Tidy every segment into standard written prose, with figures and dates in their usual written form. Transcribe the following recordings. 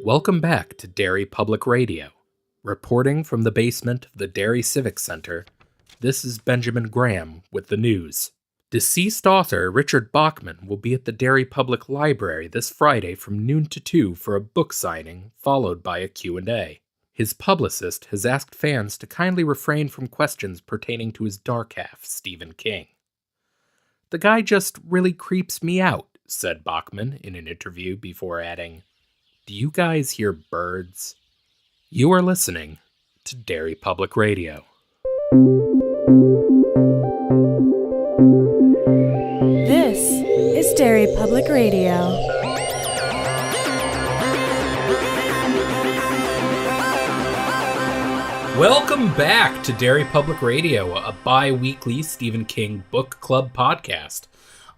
Welcome back to Derry Public Radio. Reporting from the basement of the Derry Civic Center, this is Benjamin Graham with the news. Deceased author Richard Bachman will be at the Derry Public Library this Friday from noon to 2 for a book signing, followed by a Q&A. His publicist has asked fans to kindly refrain from questions pertaining to his dark half, Stephen King. "The guy just really creeps me out," said Bachman in an interview before adding, "Do you guys hear birds?" You are listening to Derry Public Radio. This is Derry Public Radio. Welcome back to Derry Public Radio, a bi-weekly Stephen King book club podcast.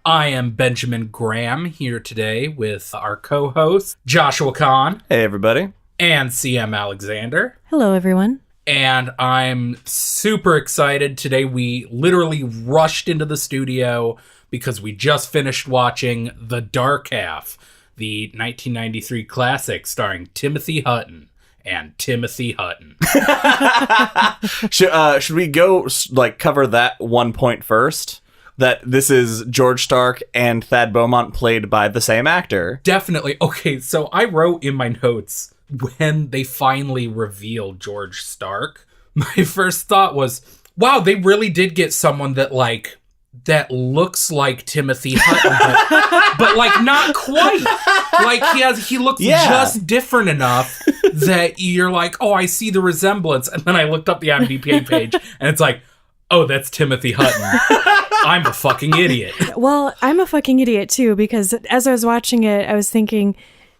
I am Benjamin Graham here today with our co-host, Joshua Kahn. Hey, everybody. And CM Alexander. Hello, everyone. And I'm super excited. Today we literally rushed into the studio because we just finished watching The Dark Half, the 1993 classic starring Timothy Hutton and Timothy Hutton. Should we go cover that one point first? That this is George Stark and Thad Beaumont played by the same actor. Definitely. Okay, so I wrote in my notes, when they finally revealed George Stark, my first thought was, wow, they really did get someone that looks like Timothy Hutton, but not quite. He looks just different enough that you're like, oh, I see the resemblance. And then I looked up the IMDb page and it's like, oh, that's Timothy Hutton. I'm a fucking idiot. Well, I'm a fucking idiot too, because as I was watching it, I was thinking,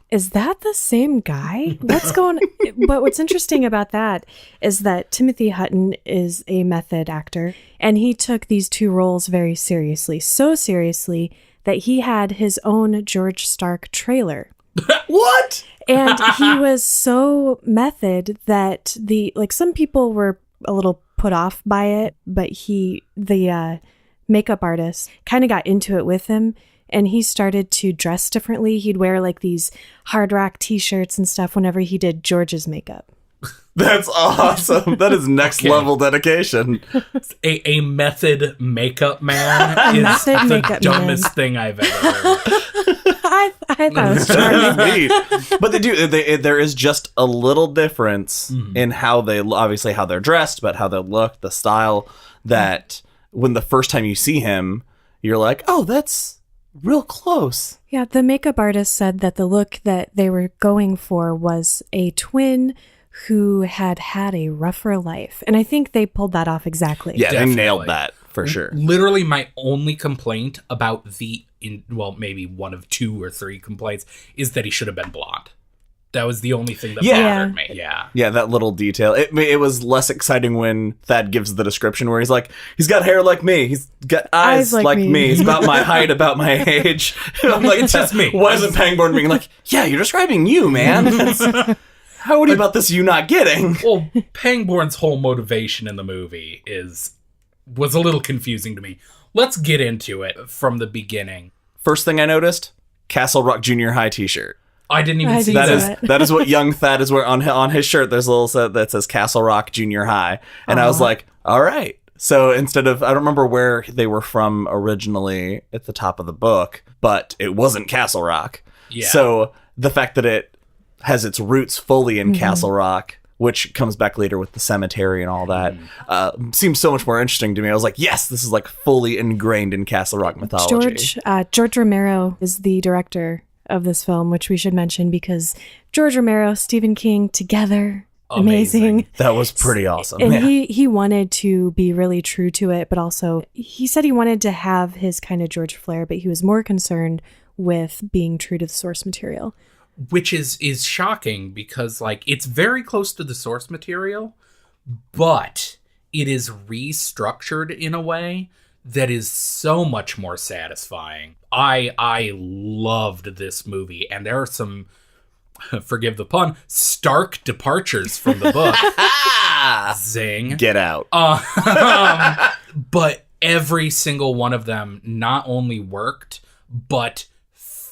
is that the same guy? What's going on? But what's interesting about that is that Timothy Hutton is a method actor, and he took these two roles very seriously. So seriously that he had his own George Stark trailer. What? And he was so method that some people were a little put off by it, but the makeup artist kind of got into it with him, and he started to dress differently. He'd wear these hard rock t-shirts and stuff whenever he did George's makeup. That's awesome. That is next level dedication. A method makeup man is the dumbest thing I've ever heard. I thought it was charming. But there is just a little difference in how they're dressed, but how they look, the style, that when the first time you see him, you're like, oh, that's real close. Yeah, the makeup artist said that the look that they were going for was a twin who had a rougher life. And I think they pulled that off exactly. Yeah, Definitely. They nailed that for sure. Literally my only complaint about maybe one of 2 or 3 complaints is that he should have been blonde. That was the only thing that bothered me. Yeah, that little detail. It was less exciting when Thad gives the description where he's like, he's got hair like me. He's got eyes like me. He's about my height, about my age. I'm like, it's just me. Why isn't Pangborn being like, yeah, you're describing you, man. How would you about this you not getting? Well, Pangborn's whole motivation in the movie was a little confusing to me. Let's get into it from the beginning. First thing I noticed, Castle Rock Junior High t-shirt. I didn't even see that. That is what young Thad is wearing on his shirt. There's a little set that says Castle Rock Junior High. And I was like, all right. So instead of, I don't remember where they were from originally at the top of the book, but it wasn't Castle Rock. Yeah. So the fact that it has its roots fully in Castle Rock, which comes back later with the cemetery and all that, seems so much more interesting to me. I was like, yes, this is fully ingrained in Castle Rock mythology. George Romero is the director of this film, which we should mention because George Romero, Stephen King together, amazing. That was pretty awesome. And he wanted to be really true to it, but also he said he wanted to have his kind of George flair, but he was more concerned with being true to the source material. Which is shocking because it's very close to the source material, but it is restructured in a way that is so much more satisfying. I loved this movie, and there are some, forgive the pun, stark departures from the book. Zing. Get out. But every single one of them not only worked, but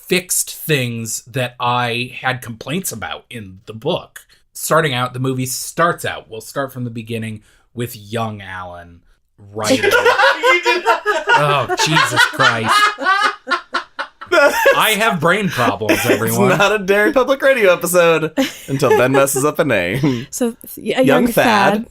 fixed things that I had complaints about in the book. Starting out, the movie starts out. We'll start from the beginning with young Alan writing. Oh, Jesus Christ. I have brain problems, everyone. It's not a Derry Public Radio episode until Ben messes up a name. So, a young Thad.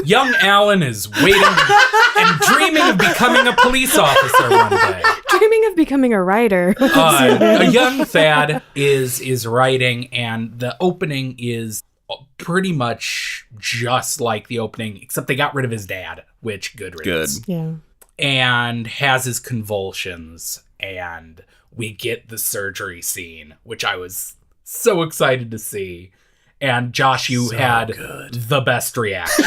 Young Alan is waiting and dreaming of becoming a police officer one day. Dreaming of becoming a writer. A young Thad is writing, and the opening is pretty much just like the opening, except they got rid of his dad, which good riddance. Good. Yeah. And has his convulsions, and we get the surgery scene, which I was so excited to see. And Josh, you had the best reaction.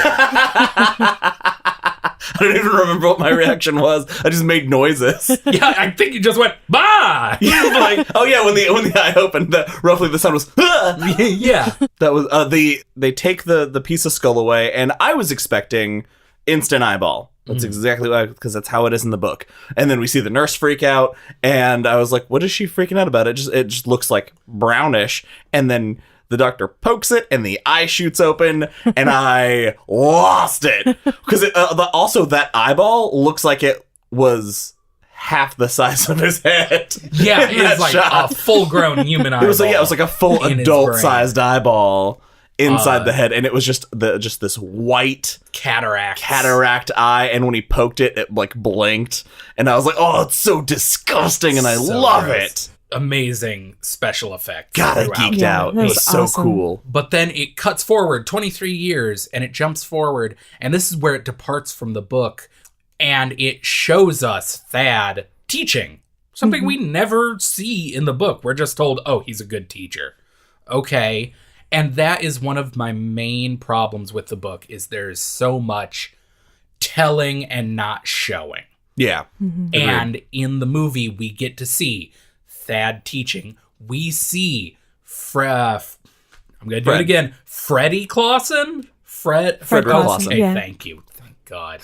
I don't even remember what my reaction was. I just made noises. Yeah, I think you just went, bah! Yeah, like, oh yeah, when the eye opened, roughly the sound was, ah! Yeah. That was, they take the piece of skull away, and I was expecting instant eyeball. That's exactly why, because that's how it is in the book. And then we see the nurse freak out, and I was like, what is she freaking out about? It just looks like brownish. And then the doctor pokes it, and the eye shoots open, and I lost it. Because also that eyeball looks like it was half the size of his head. Yeah, it's like a full-grown human eyeball. It was like a full adult-sized eyeball inside the head, and it was just this white cataract eye, and when he poked it, it like blinked, and I was like, oh, it's so disgusting, and I love it. Amazing special effects. God, I geeked out. It was so awesome. cool. But then it cuts forward 23 years, and it jumps forward, and this is where it departs from the book, and it shows us Thad teaching. Something we never see in the book. We're just told, oh, he's a good teacher. Okay. And that is one of my main problems with the book, is there's so much telling and not showing. Yeah. And in the movie, we get to see Thad teaching. We see I'm going to do it again. Freddy Clausen? Frederick Clausen. Yeah. Thank you. Thank God.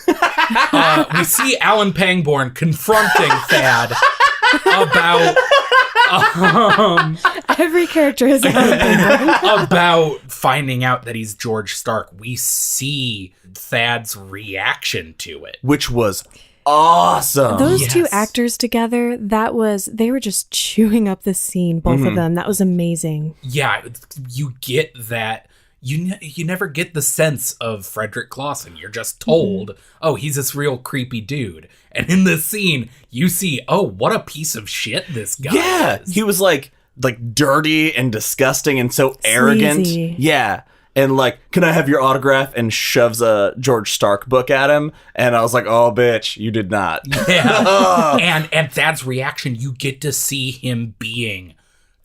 We see Alan Pangborn confronting Thad about... Every character is about finding out that he's George Stark. We see Thad's reaction to it, Which was awesome. Those two actors together, they were just chewing up the scene, both of them. That was amazing. Yeah, you get that. You never get the sense of Frederick Clausen. You're just told, oh, he's this real creepy dude. And in this scene, you see, oh, what a piece of shit this guy is. He was like dirty and disgusting and so arrogant. Yeah. And like, can I have your autograph? And shoves a George Stark book at him. And I was like, oh, bitch, you did not. Yeah. and Thad's reaction, you get to see him being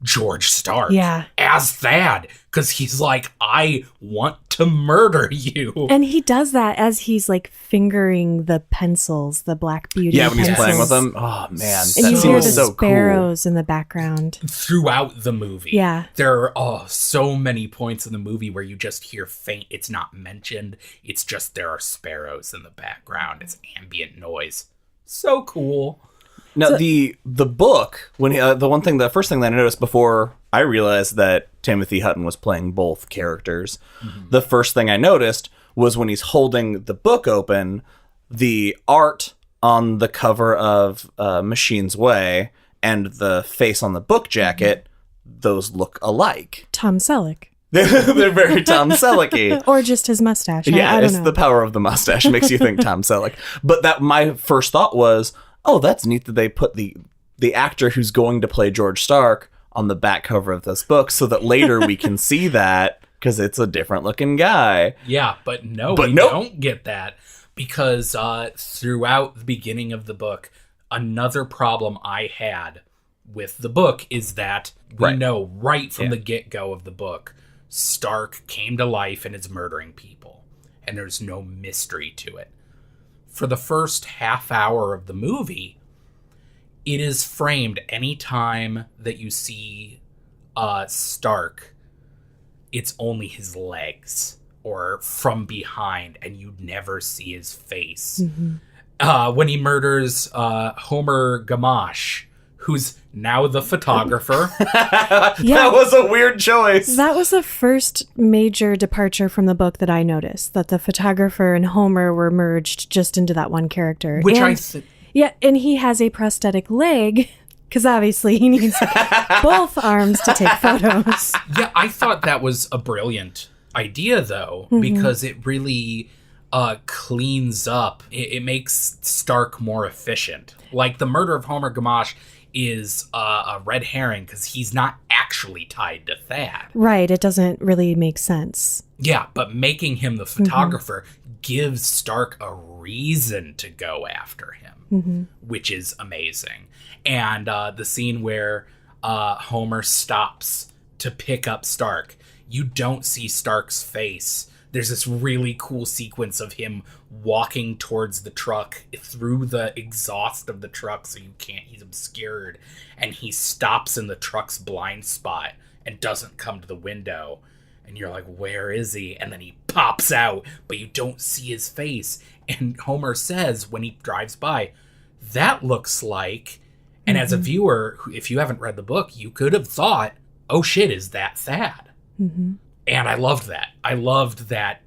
George Stark as Thad, because he's like, I want to murder you. And he does that as he's like fingering the pencils, the Black Beauty when pencils. he's playing with them. Oh, man. And That you scene hear was the so sparrows in the background. Throughout the movie. Yeah. There are so many points in the movie where you just hear faint. It's not mentioned. It's just there are sparrows in the background. It's ambient noise. So cool. Now, the book, when the first thing that I noticed before I realized that Timothy Hutton was playing both characters, the first thing I noticed was when he's holding the book open, the art on the cover of Machine's Way and the face on the book jacket, those look alike. Tom Selleck. They're very Tom Selleck-y. Or just his mustache. Yeah, I don't it's know. the power of the mustache makes you think Tom Selleck. But that my first thought was, oh, that's neat that they put the actor who's going to play George Stark on the back cover of this book so that later we can see that, because it's a different looking guy. Yeah, but we don't get that, because throughout the beginning of the book, another problem I had with the book is that we know right from the get-go of the book, Stark came to life and is murdering people, and there's no mystery to it. For the first half hour of the movie, it is framed anytime that you see Stark, it's only his legs or from behind, and you never see his face. When he murders Homer Gamache, who's now the photographer. That was a weird choice. That was the first major departure from the book that I noticed, that the photographer and Homer were merged just into that one character. Yeah, and he has a prosthetic leg, because obviously he needs both arms to take photos. Yeah, I thought that was a brilliant idea, though, because it really cleans up. It makes Stark more efficient. Like, the murder of Homer Gamache is a red herring because he's not actually tied to Thad. Right, it doesn't really make sense. Yeah, but making him the photographer gives Stark a reason to go after him, which is amazing. And the scene where Homer stops to pick up Stark, you don't see Stark's face. There's this really cool sequence of him walking towards the truck through the exhaust of the truck, so you can't, he's obscured, and he stops in the truck's blind spot and doesn't come to the window, and you're like, where is he? And then he pops out, but you don't see his face, and Homer says when he drives by, that looks like, and as a viewer, if you haven't read the book, you could have thought, oh shit, is that Thad? And I loved that. I loved that,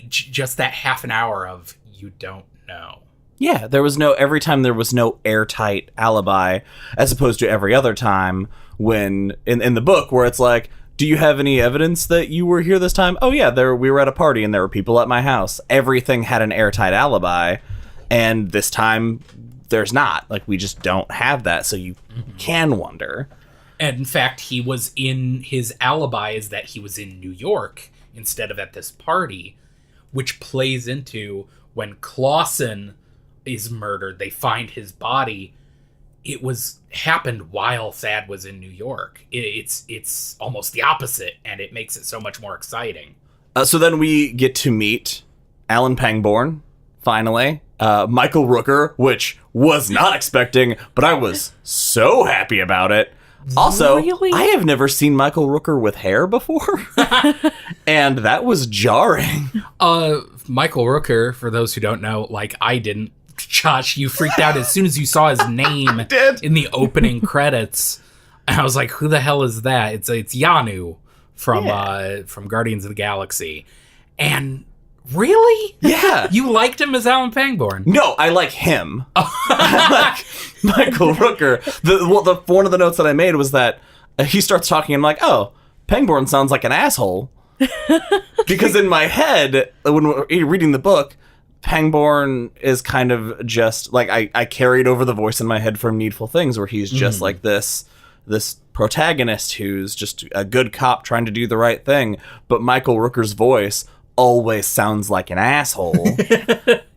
just that half an hour of you don't know. Yeah, every time there was no airtight alibi, as opposed to every other time when, in the book, where it's like, do you have any evidence that you were here this time? Oh yeah, we were at a party and there were people at my house. Everything had an airtight alibi, and this time there's not. Like, we just don't have that, so you can wonder. And in fact, his alibi is that he was in New York instead of at this party, which plays into when Clausen is murdered, they find his body. It happened while Thad was in New York. It's almost the opposite, and it makes it so much more exciting. So then we get to meet Alan Pangborn, finally. Michael Rooker, which was not expecting, but I was so happy about it. Also, really? I have never seen Michael Rooker with hair before, and that was jarring. Michael Rooker, for those who don't know, like I didn't, Josh, you freaked out as soon as you saw his name in the opening credits. And I was like, who the hell is that? It's Yanu from Guardians of the Galaxy. And really? Yeah. You liked him as Alan Pangborn? No, I like him. I like Michael Rooker. One of the notes that I made was that he starts talking and I'm like, oh, Pangborn sounds like an asshole. Because in my head, when we're reading the book, Pangborn is kind of just like, I carried over the voice in my head from Needful Things, where he's just like this protagonist who's just a good cop trying to do the right thing. But Michael Rooker's voice always sounds like an asshole.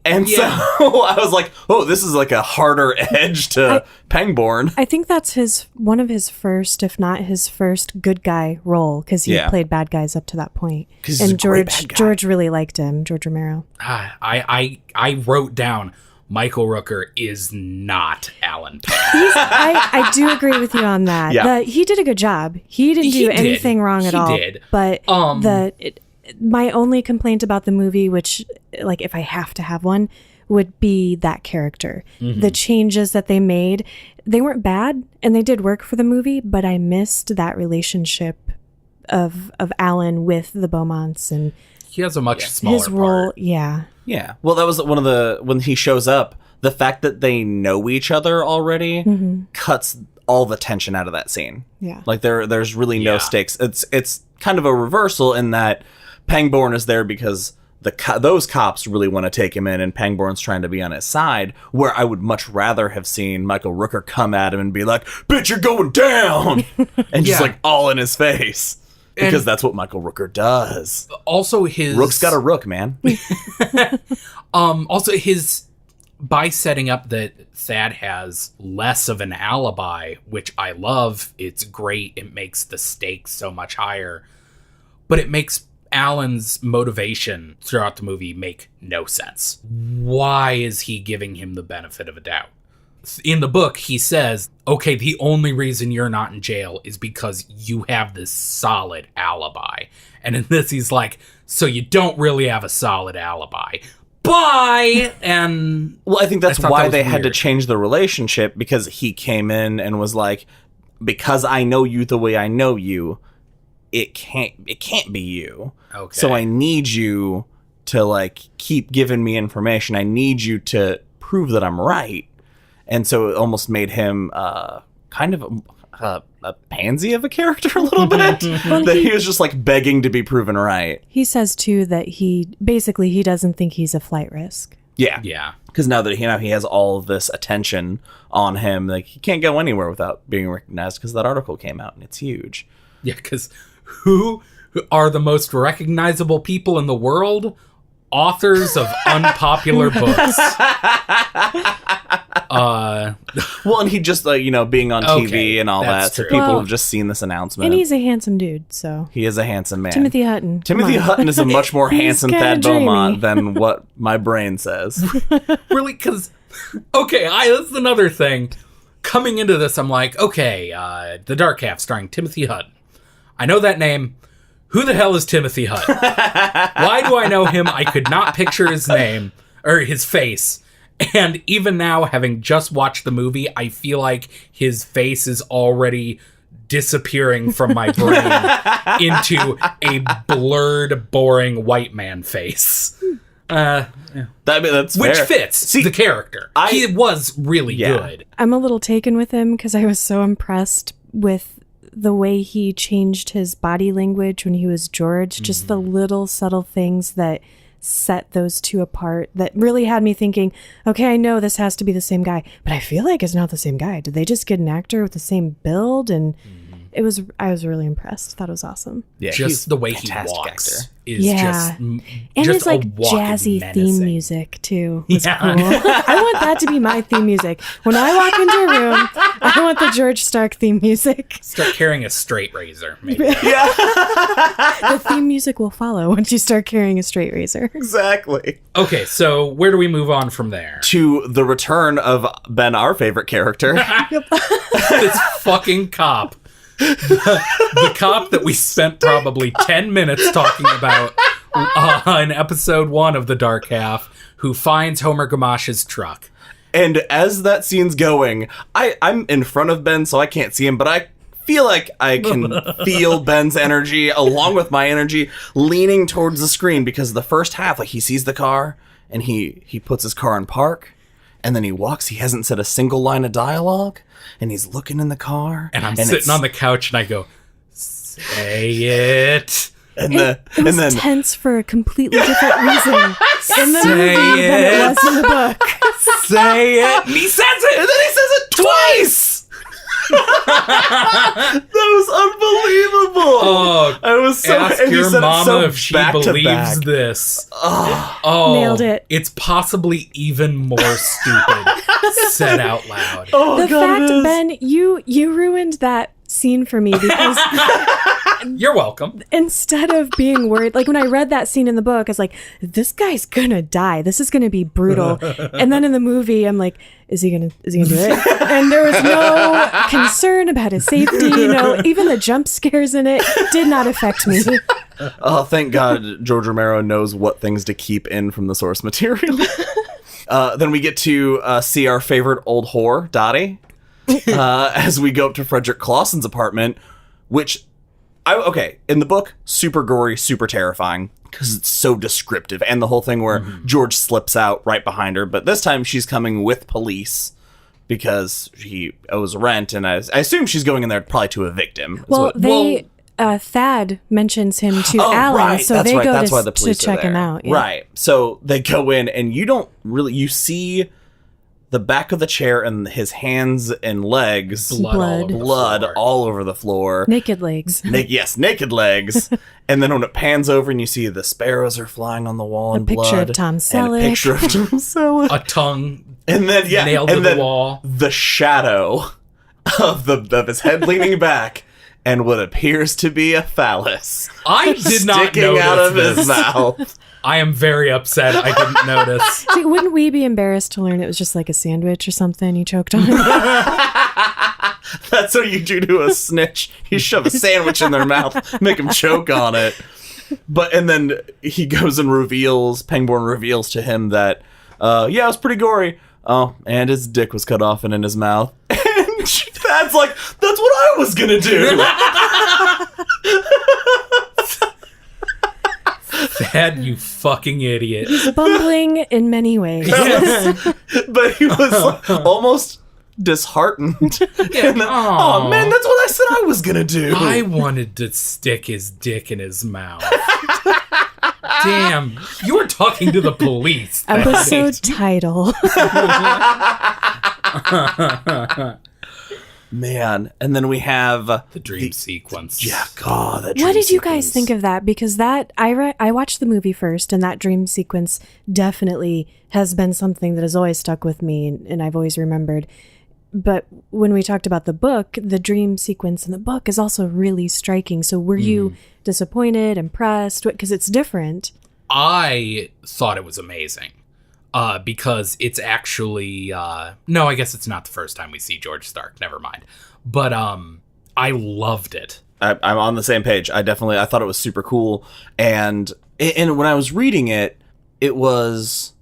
And so I was like, oh, this is like a harder edge to Pangborn. I think that's one of his first, if not his first, good guy role, because he played bad guys up to that point. And George really liked him, George Romero. I wrote down, Michael Rooker is not Alan. I do agree with you on that. Yeah. He did a good job. He didn't do anything wrong at all. He did. But my only complaint about the movie, which, like, if I have to have one, would be that character. The changes that they made, they weren't bad, and they did work for the movie, but I missed that relationship of Alan with the Beaumonts, and he has a much smaller his role. part. Yeah. Well, that was when he shows up, the fact that they know each other already cuts all the tension out of that scene. Yeah. Like there's really no stakes. It's kind of a reversal in that Pangborn is there because those cops really want to take him in, and Pangborn's trying to be on his side, where I would much rather have seen Michael Rooker come at him and be like, bitch, you're going down! And just like all in his face. Because that's what Michael Rooker does. Also Rook's got a rook, man. Also by setting up that Thad has less of an alibi, which I love, it's great. It makes the stakes so much higher. But it makes Alan's motivation throughout the movie make no sense. Why is he giving him the benefit of a doubt? In the book, he says, okay, the only reason you're not in jail is because you have this solid alibi. And in this, he's like, so you don't really have a solid alibi, bye. And well, I think that's thought why that was they had to weird. change the relationship, because he came in and was like, because I know you the way I know you, it can't be you. Okay. So I need you to like keep giving me information. I need you to prove that I'm right. And so it almost made him kind of a pansy of a character a little bit. That he was just like begging to be proven right. He says too that he doesn't think he's a flight risk. Yeah. Yeah. Because now that he has all of this attention on him, like he can't go anywhere without being recognized, because that article came out and it's huge. Yeah, because who are the most recognizable people in the world? Authors of unpopular books. Well, and he just being on TV Okay, and all that, that's so true. people Well, have just seen this announcement. And he's a handsome dude, so. He is a handsome man. Timothy Hutton. Timothy come on. Hutton is a much more He's handsome kinda Thad dreamy. Beaumont than what my brain says. Really? Because, okay, that's another thing. Coming into this, I'm like, okay, The Dark Half starring Timothy Hutton. I know that name. Who the hell is Timothy Hutton? Why do I know him? I could not picture his name or his face. And even now, having just watched the movie, I feel like his face is already disappearing from my brain into a blurred, boring white man face. That's Which fair. fits the character. He was really good. I'm a little taken with him because I was so impressed with the way he changed his body language when he was George. Just the little subtle things that set those two apart that really had me thinking, okay, I know this has to be the same guy, but I feel like it's not the same guy. Did they just get an actor with the same build? And I was really impressed. Thought it was awesome. Yeah, he's Just the way he fantastic walks actor. is And just it's like a walking jazzy menacing. theme music too. It's Yeah. cool. I want that to be my theme music. When I walk into a room, I want the George Stark theme music. Start carrying a straight razor, maybe. The theme music will follow once you start carrying a straight razor. Exactly. Okay, so where do we move on from there? To the return of Ben, our favorite character. This fucking cop. The cop that we spent probably 10 minutes talking about in episode 1 of The Dark Half, who finds Homer Gamash's truck. And as that scene's going, I'm in front of Ben, so I can't see him, but I feel like I can feel Ben's energy along with my energy leaning towards the screen, because the first half, like, he sees the car and he puts his car in park, and then he walks. He hasn't said a single line of dialogue, and he's looking in the car. And I'm sitting on the couch and I go, say it. And It was then tense for a completely different reason in the Say movie than it it. was in the book. Say it. And he says it. And then he says it twice. That was unbelievable. Oh, I was so. ask and he your said it mama so if she back to believes back. this. Oh, Nailed it. It's possibly even more stupid said out loud. Oh, The God, it fact, is. Ben, you ruined that scene for me because You're welcome. instead of being worried, like when I read that scene in the book, I was like, this guy's gonna die. This is gonna be brutal. And then in the movie, I'm like, is he gonna do it? And there was no concern about his safety. Even the jump scares in it did not affect me. Oh, thank God George Romero knows what things to keep in from the source material. Then we get to see our favorite old whore, Dottie, as we go up to Frederick Clausen's apartment, which, in the book, super gory, super terrifying, because it's so descriptive, and the whole thing where George slips out right behind her, but this time she's coming with police because he owes rent, and I assume she's going in there probably to evict him. Well, Thad mentions him to Alan, right. so That's they right. go That's why the to police are check him there. out. Yeah. Right. So they go in, and you see the back of the chair and his hands and legs, blood all over the floor. Naked legs. Naked legs. And then when it pans over and you see the sparrows are flying on the wall and blood. Picture of Tom Selleck. And a picture of Tom Selleck. A tongue And then, nailed to the wall. The shadow of his head leaning back and what appears to be a phallus. I did not sticking notice out of this. his mouth. I am very upset I didn't notice. See, wouldn't we be embarrassed to learn it was just like a sandwich or something he choked on? That's what you do to a snitch. You shove a sandwich in their mouth, make them choke on it. And then he goes and Pangborn reveals to him that, it was pretty gory. Oh, and his dick was cut off and in his mouth. And Thad's like, that's what I was gonna do. Thad, you fucking idiot. He's bumbling in many ways. Yes. But he was like, almost disheartened. And then, oh man, that's what I said I was gonna do. I wanted to stick his dick in his mouth. Damn, you were talking to the police. Episode title. Man, and then we have The dream sequence. Yeah, God, that dream What did you sequence. guys think of that? Because that I watched the movie first, and that dream sequence definitely has been something that has always stuck with me, and I've always remembered. But when we talked about the book, the dream sequence in the book is also really striking. So were you disappointed, impressed? Because it's different. I thought it was amazing. Because it's actually... no, I guess it's not the first time we see George Stark. Never mind. But I loved it. I'm on the same page. I thought it was super cool. And when I was reading it, it was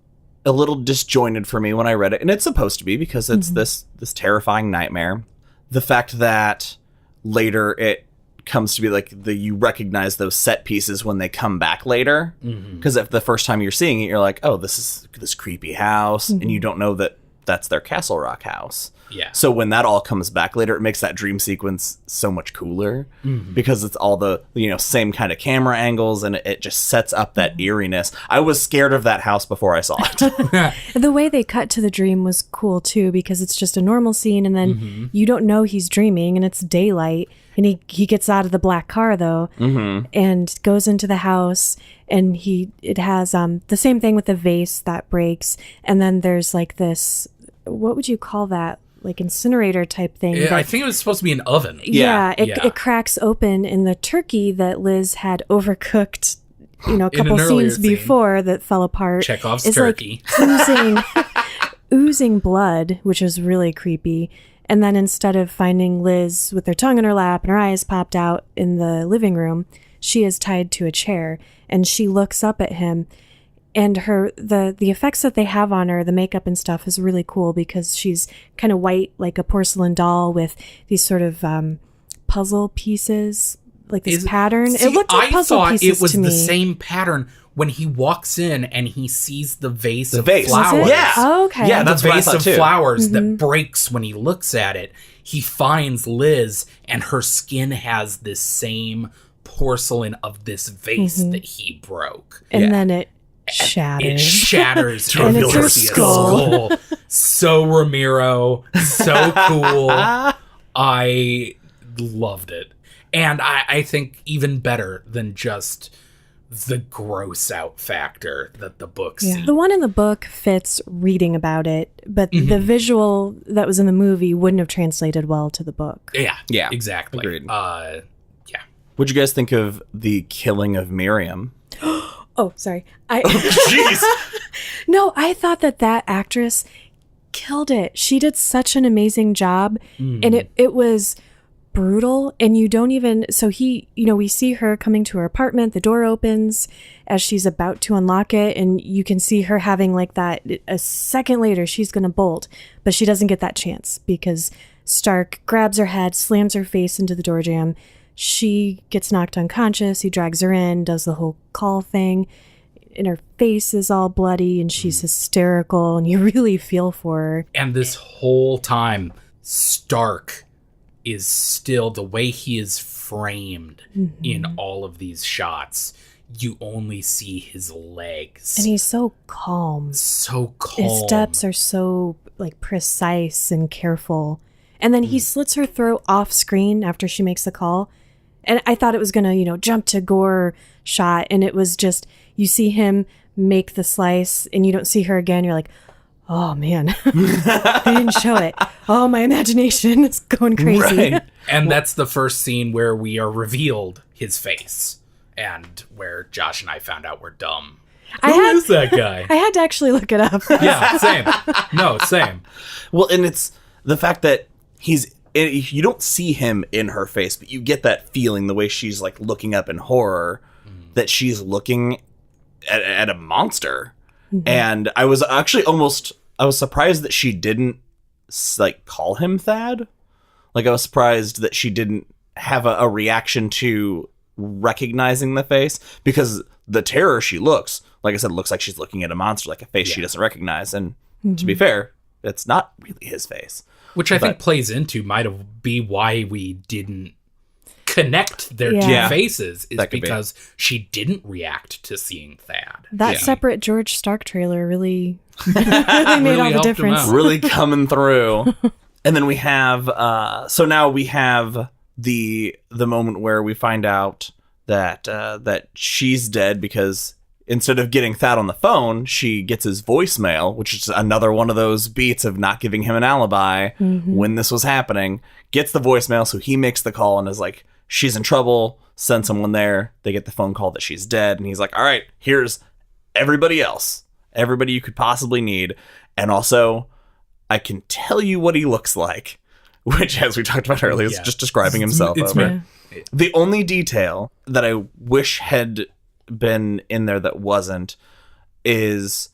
a little disjointed for me when I read it. And it's supposed to be because it's this terrifying nightmare. The fact that later it comes to be like you recognize those set pieces when they come back later. Because if the first time you're seeing it, you're like, oh, this is this creepy house. And you don't know that that's their Castle Rock house. Yeah. So when that all comes back later, it makes that dream sequence so much cooler because it's all the, same kind of camera angles and it just sets up that eeriness. I was scared of that house before I saw it. The way they cut to the dream was cool too, because it's just a normal scene and then you don't know he's dreaming and it's daylight and he gets out of the black car though and goes into the house and it has the same thing with the vase that breaks and then there's like this, what would you call that? Like incinerator type thing. I think it was supposed to be an oven. Yeah, it cracks open in the turkey that Liz had overcooked, a couple scenes before that fell apart. Chekhov's turkey. Like oozing blood, which was really creepy. And then instead of finding Liz with her tongue in her lap and her eyes popped out in the living room, she is tied to a chair and she looks up at him. And the effects that they have on her, the makeup and stuff is really cool because she's kind of white, like a porcelain doll with these sort of puzzle pieces, like this pattern. See, it looked like puzzle pieces to me. I thought it was the same pattern when he walks in and he sees the vase of vase. flowers. Yeah. Oh, okay. Yeah, The that's what I vase thought of too. flowers that breaks when he looks at it. He finds Liz and her skin has this same porcelain of this vase that he broke. And then it shatters. It shatters to And reveal it's her a skull. So Romero, so cool. I loved it. And I think even better than just the gross out factor that the book sees. The one in the book fits reading about it, but the visual that was in the movie wouldn't have translated well to the book. Yeah, exactly. Agreed. Yeah. What'd you guys think of the killing of Miriam? Oh, sorry. Jeez. No, I thought that actress killed it. She did such an amazing job, and it was brutal. And you don't even. So we see her coming to her apartment. The door opens as she's about to unlock it, and you can see her having like that. A second later, she's gonna bolt, but she doesn't get that chance because Stark grabs her head, slams her face into the door jamb. She gets knocked unconscious. He drags her in, does the whole call thing, and her face is all bloody and she's hysterical and you really feel for her. And this whole time, Stark is still, the way he is framed in all of these shots, you only see his legs. And he's so calm. So calm. His steps are so like precise and careful. And then he slits her throat off screen after she makes the call. And I thought it was going to, jump to gore shot. And it was just, you see him make the slice and you don't see her again. You're like, oh man, they didn't show it. Oh, my imagination is going crazy. Right. And that's the first scene where we are revealed his face and where Josh and I found out we're dumb. Who is that guy? I had to actually look it up. Yeah, same. No, same. Well, and it's the fact that you don't see him in her face, but you get that feeling the way she's like looking up in horror that she's looking at a monster. And I was actually I was surprised that she didn't like call him Thad. Like, I was surprised that she didn't have a reaction to recognizing the face, because the terror she looks, like I said, looks like she's looking at a monster, like a face she doesn't recognize. And to be fair, it's not really his face. Which I think plays into be why we didn't connect their two faces, is because she didn't react to seeing Thad. That separate George Stark trailer really made all the difference. Really coming through. And then we have, so now we have the moment where we find out that she's dead, because instead of getting Thad on the phone, she gets his voicemail, which is another one of those beats of not giving him an alibi when this was happening. Gets the voicemail, so he makes the call and is like, she's in trouble, send someone there. They get the phone call that she's dead, and he's like, all right, here's everybody else. Everybody you could possibly need. And also, I can tell you what he looks like, which, as we talked about earlier, is just describing himself. The only detail that I wish had been in there that wasn't is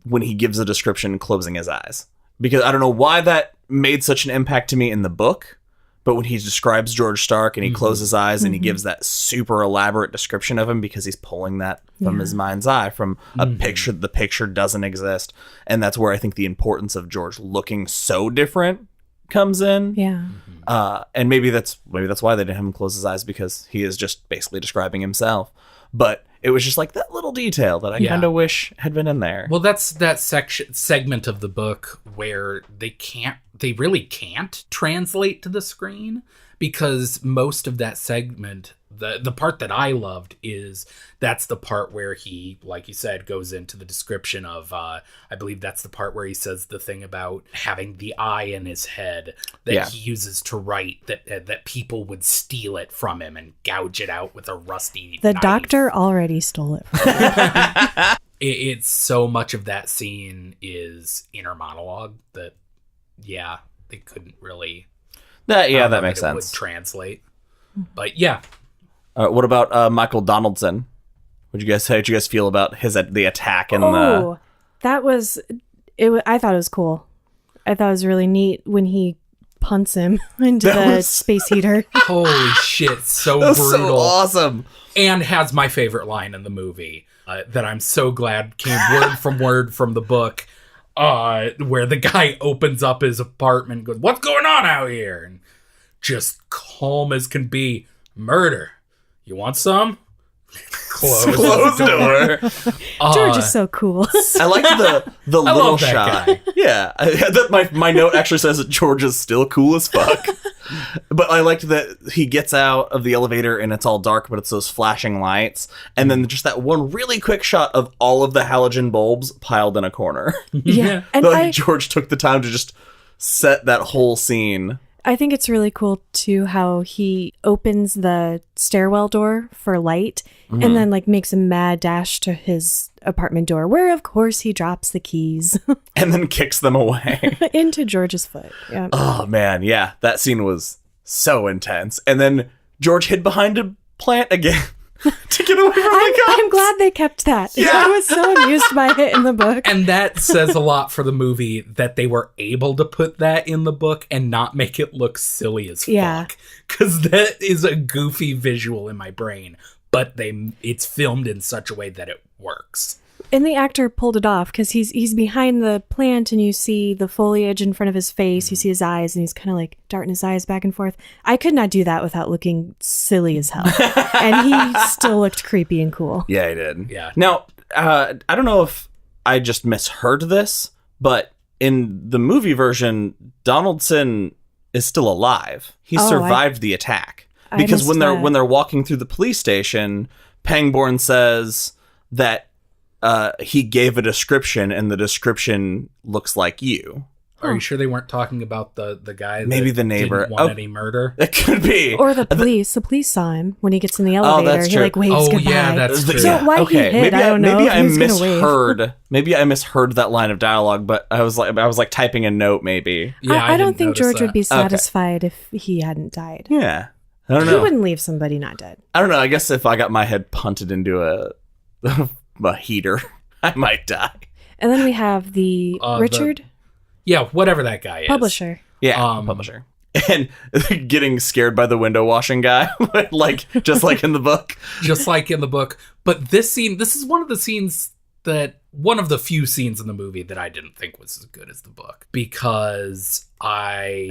when he gives a description closing his eyes. Because I don't know why that made such an impact to me in the book, but when he describes George Stark and he closes his eyes and he gives that super elaborate description of him, because he's pulling that from his mind's eye, from a picture, the picture doesn't exist. And that's where I think the importance of George looking so different comes in. And maybe that's why they didn't have him close his eyes, because he is just basically describing himself. But it was just like that little detail that I kind of wish had been in there. Well, that's that segment of the book where they really can't translate to the screen, because most of that segment, the part that I loved is that's the part where he, like you said, goes into the description of, I believe that's the part where he says the thing about having the eye in his head that he uses to write that people would steal it from him and gouge it out with a rusty The knife. doctor already stole it from him. It's so much of that scene is inner monologue that, they couldn't really. That makes sense. Would translate, but yeah. What about Michael Donaldson? How'd you guys feel about the attack and the? That was it. I thought it was cool. I thought it was really neat when he punts him into the space heater. Holy shit! So that was brutal, so awesome, and has my favorite line in the movie that I'm so glad came word from the book. Where the guy opens up his apartment and goes, "What's going on out here?" And just calm as can be, "Murder. You want some?" Close door. George is so cool. I like the little shot. Guy. Yeah, my note actually says that George is still cool as fuck. But I liked that he gets out of the elevator and it's all dark, but it's those flashing lights, and then just that one really quick shot of all of the halogen bulbs piled in a corner. Yeah, and George took the time to just set that whole scene. I think it's really cool too how he opens the stairwell door for light and then like makes a mad dash to his apartment door, where of course he drops the keys and then kicks them away into George's foot. Yeah. Oh man, yeah, that scene was so intense. And then George hid behind a plant again. To get away from the cops. I'm glad they kept that. Yeah. I was so amused by it in the book. And that says a lot for the movie that they were able to put that in the book and not make it look silly as fuck. Because that is a goofy visual in my brain. But it's filmed in such a way that it works. And the actor pulled it off because he's behind the plant and you see the foliage in front of his face. You see his eyes and he's kind of like darting his eyes back and forth. I could not do that without looking silly as hell. And he still looked creepy and cool. Yeah, he did. Yeah. Now, I don't know if I just misheard this, but in the movie version, Donaldson is still alive. He survived the attack. Because when they're walking through the police station, Pangborn says that he gave a description, and the description looks like you. Are you sure they weren't talking about the guy? Maybe the neighbor didn't want any murder. It could be, or the police. The police saw him when he gets in the elevator. That's he true. like waves goodbye. Yeah, that's true. So why he hid? I don't know. Maybe I misheard. Maybe I misheard that line of dialogue. But I was like typing a note. Maybe. Yeah, I don't think George would be satisfied if he hadn't died. Yeah. I don't He know. wouldn't leave somebody not dead. I don't know. I guess if I got my head punted into a heater, I might die. And then we have the Richard Yeah, whatever that guy is. publisher. Yeah, publisher. And getting scared by the window washing guy, just like in the book. Just like in the book. But this is one of the few scenes in the movie that I didn't think was as good as the book, because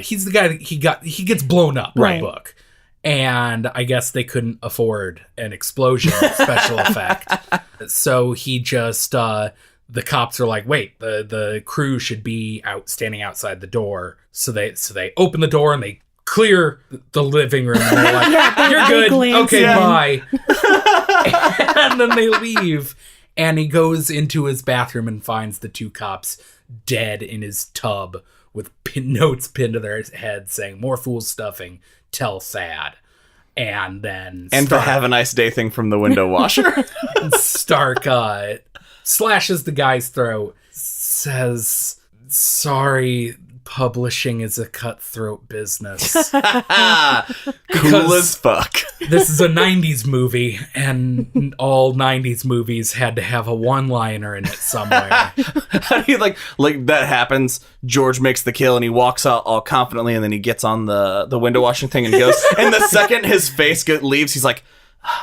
he's the guy that he gets blown up in the book. And I guess they couldn't afford an explosion special effect. So he just, the cops are like, wait, the crew should be standing outside the door. So they open the door and they clear the living room. And they're like, you're good. Okay, bye. And then they leave. And he goes into his bathroom and finds the two cops dead in his tub with notes pinned to their heads saying, "More fool stuffing, tell Thad." And then the "Have a nice day" thing from the window washer. Stark slashes the guy's throat, says, "Sorry, publishing is a cutthroat business." Cool as fuck. This is a 90s movie, and all 90s movies had to have a one-liner in it somewhere. How do you like that happens? George makes the kill and he walks out all confidently, and then he gets on the window washing thing and goes. And the second his face leaves, he's like,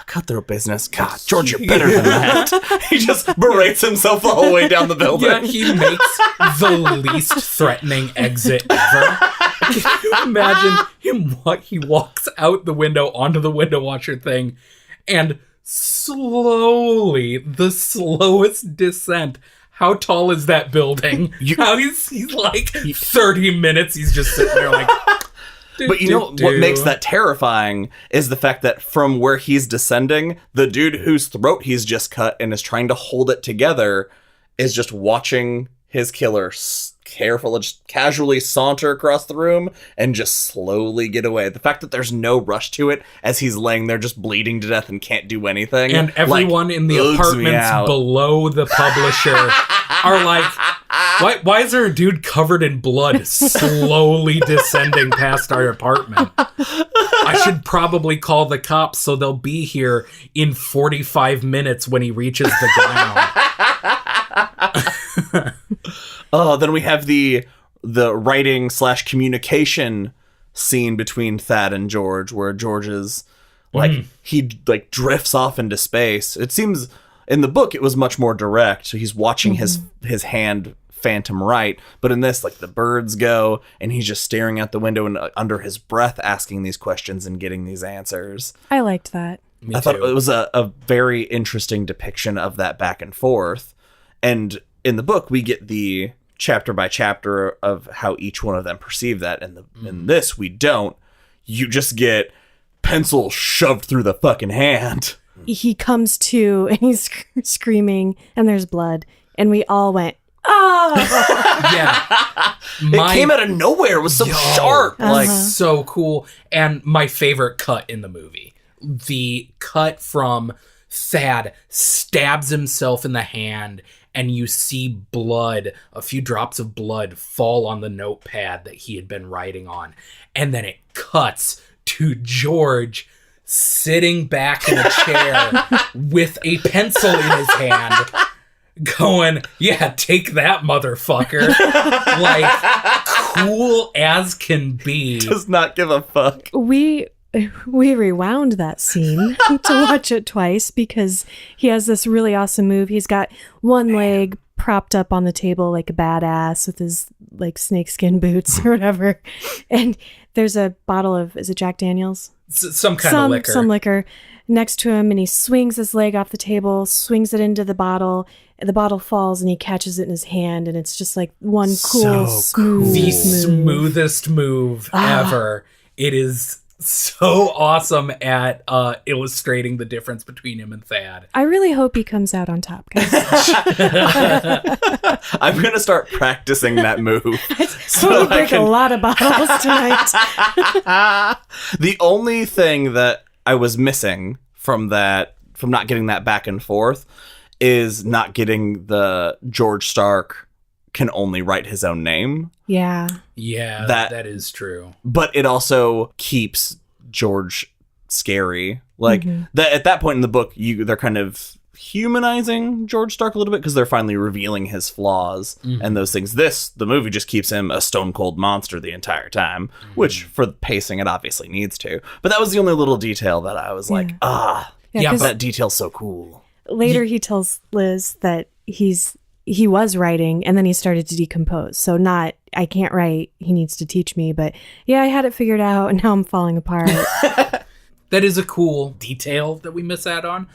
cutthroat business. God, George, you're better than that. He just berates himself the whole way down the building. Yeah, he makes the least threatening exit ever. Can you imagine him? He walks out the window onto the window washer thing, and slowly, the slowest descent. How tall is that building? He's like 30 minutes. He's just sitting there like. But you know what makes that terrifying is the fact that from where he's descending, the dude whose throat he's just cut and is trying to hold it together is just watching his killer just casually saunter across the room and just slowly get away. The fact that there's no rush to it as he's laying there just bleeding to death and can't do anything. And everyone in the apartments below the publisher are like, why is there a dude covered in blood slowly descending past our apartment? I should probably call the cops so they'll be here in 45 minutes when he reaches the ground. Then we have the writing / communication scene between Thad and George, where George is he drifts off into space. It seems in the book it was much more direct. So he's watching his hand phantom right, but in this, the birds go and he's just staring out the window and under his breath asking these questions and getting these answers. I liked that. I thought it was a very interesting depiction of that back and forth. And in the book, we get the chapter by chapter of how each one of them perceive that. And in this, we don't. You just get pencil shoved through the fucking hand. He comes to and he's screaming and there's blood. And we all went, oh! Yeah. It came out of nowhere. It was so sharp. So cool. And my favorite cut in the movie. The cut from Thad stabs himself in the hand and you see blood, a few drops of blood fall on the notepad that he had been writing on. And then it cuts to George sitting back in a chair with a pencil in his hand going, yeah, take that, motherfucker. Cool as can be. Does not give a fuck. We rewound that scene to watch it twice because he has this really awesome move. He's got one leg propped up on the table like a badass with his snakeskin boots or whatever. And there's a bottle of, is it Jack Daniels? Some kind of liquor. Some liquor next to him, and he swings his leg off the table, swings it into the bottle. The bottle falls and he catches it in his hand, and it's just one cool, smooth the move. Smoothest move ever. It is so awesome at illustrating the difference between him and Thad. I really hope he comes out on top, guys. I'm going to start practicing that move. So break a lot of bottles tonight. The only thing that I was missing from not getting that back and forth is not getting the George Stark can only write his own name. Yeah. Yeah, that is true. But it also keeps George scary. Like that at that point in the book, they're kind of humanizing George Stark a little bit because they're finally revealing his flaws and those things. The movie just keeps him a stone cold monster the entire time, which for pacing it obviously needs to. But that was the only little detail that I was like, but that detail's so cool. Later he tells Liz that he was writing and then he started to decompose. So not, I can't write, he needs to teach me, but yeah, I had it figured out and now I'm falling apart. That is a cool detail that we miss out on.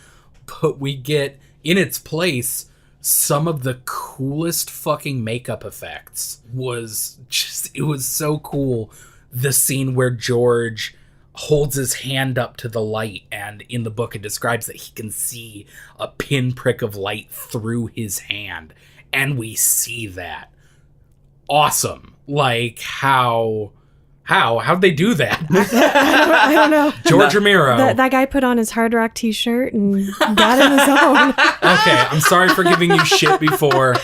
But we get, in its place, some of the coolest fucking makeup effects. It was so cool. The scene where George holds his hand up to the light, and in the book it describes that he can see a pinprick of light through his hand. And we see that. Awesome. Like, how'd they do that? I don't know. George Romero. That guy put on his Hard Rock t-shirt and got in his own. Okay, I'm sorry for giving you shit before.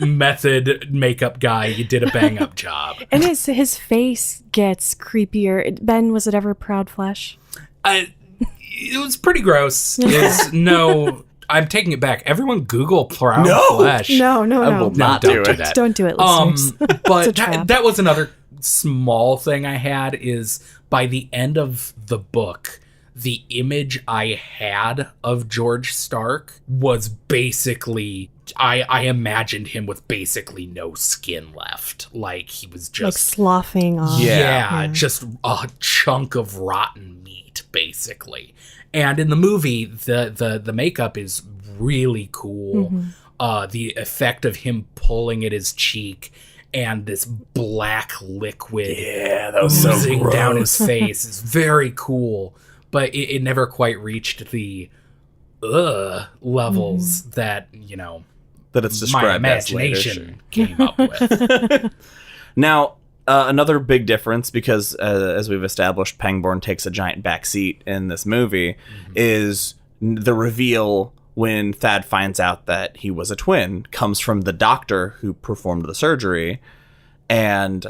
Method makeup guy, you did a bang-up job. And his face gets creepier. Ben, was it ever proud flesh? It was pretty gross. I'm taking it back. Everyone Google proud flesh. No. I will not do it. Don't do it, listeners. But that was another small thing I had is by the end of the book, the image I had of George Stark was basically, I imagined him with basically no skin left. Like he was just like sloughing off. Yeah, just a chunk of rotten meat, basically. And in the movie, the makeup is really cool. The effect of him pulling at his cheek and this black liquid oozing down his face is very cool, but it never quite reached the levels that it's described my imagination came up with. Now, another big difference, because as we've established, Pangborn takes a giant backseat in this movie, is the reveal when Thad finds out that he was a twin comes from the doctor who performed the surgery. And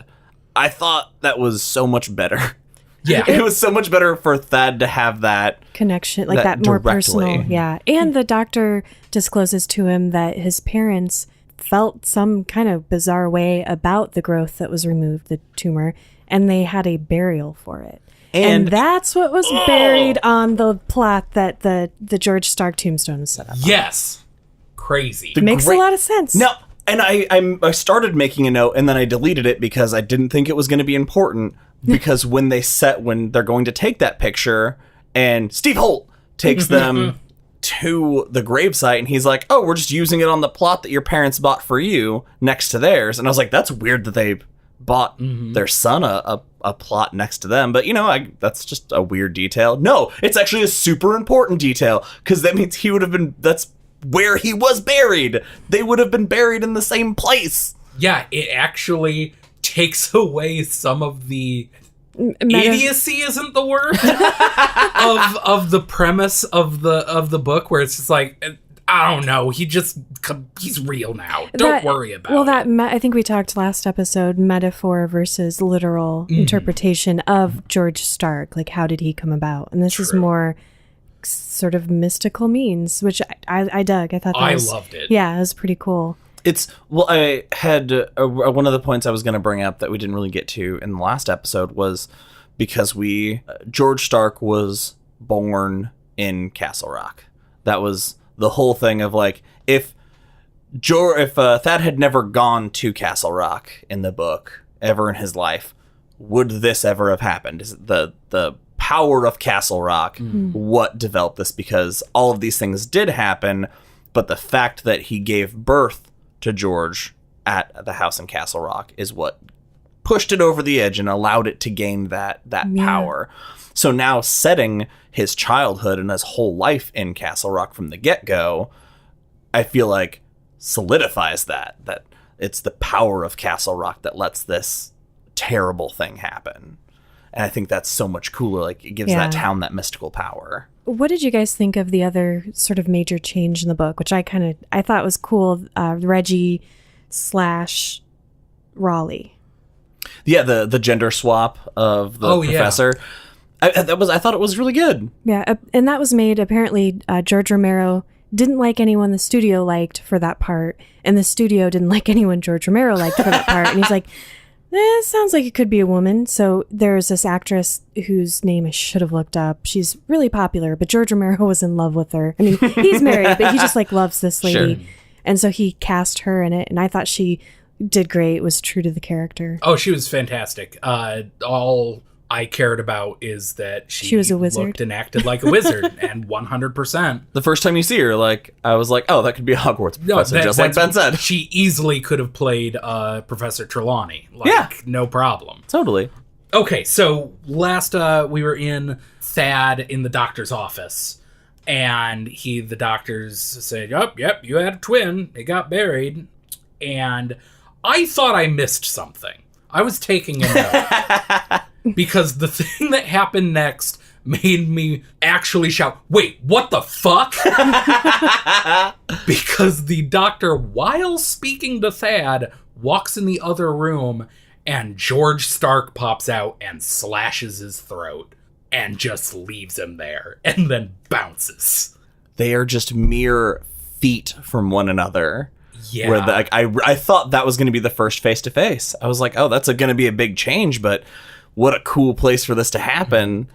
I thought that was so much better. Yeah. It was so much better for Thad to have that connection, like that more personal. Yeah. And the doctor discloses to him that his parents felt some kind of bizarre way about the growth that was removed, the tumor, and they had a burial for it. And that's what was buried on the plot that the George Stark tombstone was set up on. Yes. Crazy. Makes a lot of sense. No, and I started making a note and then I deleted it because I didn't think it was going to be important, because when they're going to take that picture and Steve Holt takes them to the gravesite and he's like, oh, we're just using it on the plot that your parents bought for you next to theirs. And I was like, that's weird that they bought their son a plot next to them, but that's just a weird detail. No, it's actually a super important detail, because that means that's where he was buried. They would have been buried in the same place. Yeah, it actually takes away some of the idiocy isn't the word of the premise of the book, where it's just like, I don't know, he's real now. Don't worry about it. I think we talked last episode, metaphor versus literal interpretation of George Stark. Like, how did he come about? And this is more sort of mystical means, which I dug. I thought I loved it. Yeah, it was pretty cool. I had one of the points I was going to bring up that we didn't really get to in the last episode was because George Stark was born in Castle Rock. That was the whole thing of like, if Thad had never gone to Castle Rock in the book ever in his life, would this ever have happened? Is it the power of Castle Rock what developed this? Because all of these things did happen, but the fact that he gave birth to George at the house in Castle Rock is what pushed it over the edge and allowed it to gain that power. So now setting his childhood and his whole life in Castle Rock from the get-go, I feel like solidifies that it's the power of Castle Rock that lets this terrible thing happen. And I think that's so much cooler. Like, it gives that town that mystical power. What did you guys think of the other sort of major change in the book, which I thought was cool? Reggie / Raleigh. Yeah, the gender swap of the professor. Yeah. I thought it was really good. Yeah, and that was made, apparently, George Romero didn't like anyone the studio liked for that part, and the studio didn't like anyone George Romero liked for that part. And he's like, sounds like it could be a woman. So there's this actress whose name I should have looked up. She's really popular, but George Romero was in love with her. I mean, he's married, but he just like loves this lady. Sure. And so he cast her in it, and I thought she did great, was true to the character. Oh, she was fantastic. All I cared about is that she was a wizard. Looked and acted like a wizard, and 100%. The first time you see her, like, I was like, oh, that could be a Hogwarts professor, just like Ben said. She easily could have played Professor Trelawney. Like, no problem. Totally. Okay, so last we were in Thad in the doctor's office, and the doctors said, yep, you had a twin. It got buried. And I thought I missed something. I was taking a note. Because the thing that happened next made me actually shout, wait, what the fuck? Because the doctor, while speaking to Thad, walks in the other room, and George Stark pops out and slashes his throat and just leaves him there and then bounces. They are just mere feet from one another. Yeah. Where I thought that was going to be the first face-to-face. I was like, oh, that's going to be a big change, but what a cool place for this to happen.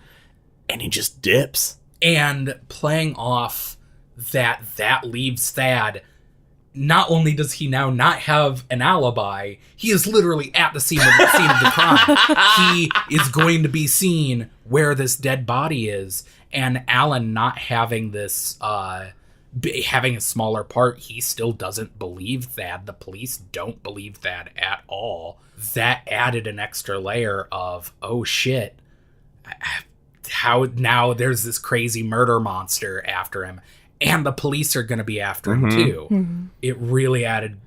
And he just dips. And playing off that leaves Thad, not only does he now not have an alibi, he is literally at the scene of the crime. He is going to be seen where this dead body is. And Alan not having this, having a smaller part, he still doesn't believe Thad. The police don't believe Thad at all. That added an extra layer of, oh shit, how now there's this crazy murder monster after him, and the police are going to be after him too. Mm-hmm. It really added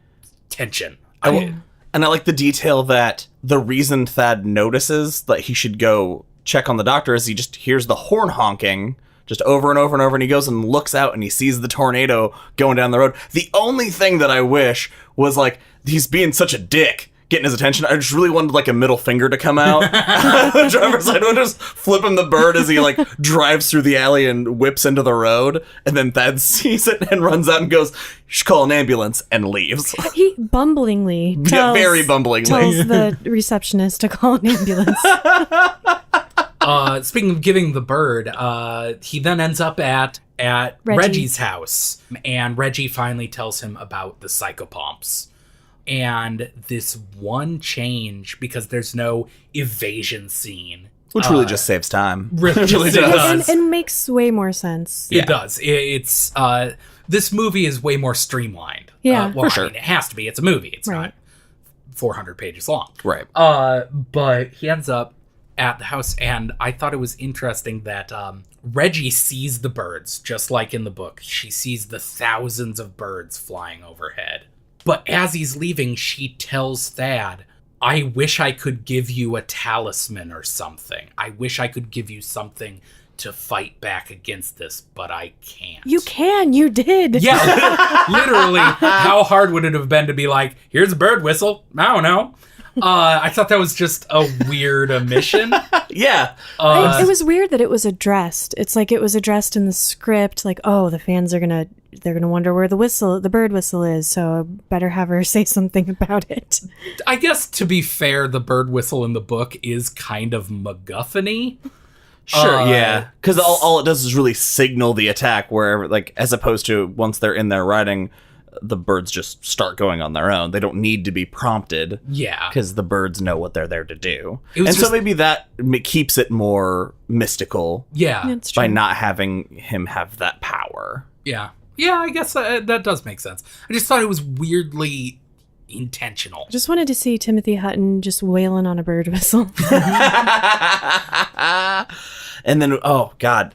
tension. And I like the detail that the reason Thad notices that he should go check on the doctor is he just hears the horn honking just over and over and over, and he goes and looks out and he sees the tornado going down the road. The only thing that I wish was, like, he's being such a dick getting his attention. I just really wanted, like, a middle finger to come out. The driver's side would just flip him the bird as he, like, drives through the alley and whips into the road, and then Thad sees it and runs out and goes, you should call an ambulance, and leaves. He bumblingly tells, very bumblingly tells the receptionist to call an ambulance. Speaking of giving the bird, he then ends up at Reggie's house, and Reggie finally tells him about the psychopomps. And this one change, because there's no evasion scene. Which really just saves time. Really does. And makes way more sense. It does. It's this movie is way more streamlined. Yeah, for sure. I mean, it has to be. It's a movie. It's not 400 pages long. Right. But he ends up at the house, and I thought it was interesting that Reggie sees the birds, just like in the book. She sees the thousands of birds flying overhead. But as he's leaving, she tells Thad, I wish I could give you a talisman or something. I wish I could give you something to fight back against this, but I can't. You can. You did. Yeah, literally. How hard would it have been to be like, here's a bird whistle? I don't know. I thought that was just a weird omission. Yeah. It was weird that it was addressed. It's like it was addressed in the script, like, oh, the fans are they're gonna wonder where the bird whistle is, so I better have her say something about it. I guess, to be fair, the bird whistle in the book is kind of MacGuffin-y. Sure, yeah. Because all it does is really signal the attack, wherever, like, as opposed to once they're in there riding, the birds just start going on their own. They don't need to be prompted. Yeah. Because the birds know what they're there to do. So maybe that keeps it more mystical. Yeah. By not having him have that power. Yeah. Yeah, I guess that does make sense. I just thought it was weirdly intentional. I just wanted to see Timothy Hutton just wailing on a bird whistle. And then, oh, God.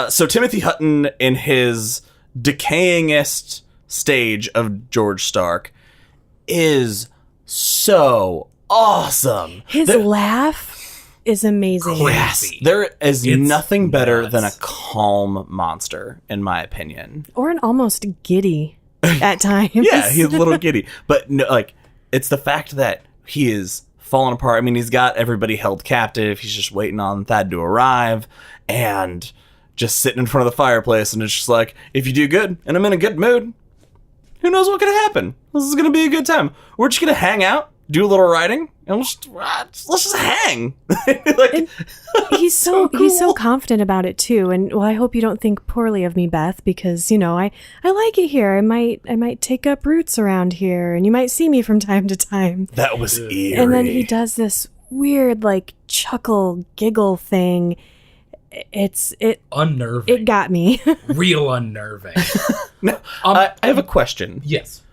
So Timothy Hutton, in his decayingest stage of George Stark, is so awesome. His laugh is amazing. Yes, there is nothing better than a calm monster, in my opinion. Or an almost giddy at times. Yeah, he's a little giddy. But no, like, it's the fact that he is falling apart. I mean, he's got everybody held captive. He's just waiting on Thad to arrive and just sitting in front of the fireplace. And it's just like, if you do good and I'm in a good mood, who knows what could happen? This is going to be a good time. We're just going to hang out, do a little writing, and let's just hang. And he's so confident about it too. And well, I hope you don't think poorly of me, Beth, because I like it here. I might take up roots around here, and you might see me from time to time. That was eerie. And then he does this weird chuckle giggle thing. It unnerving. It got me. Real unnerving. Now, I have a question. Yes.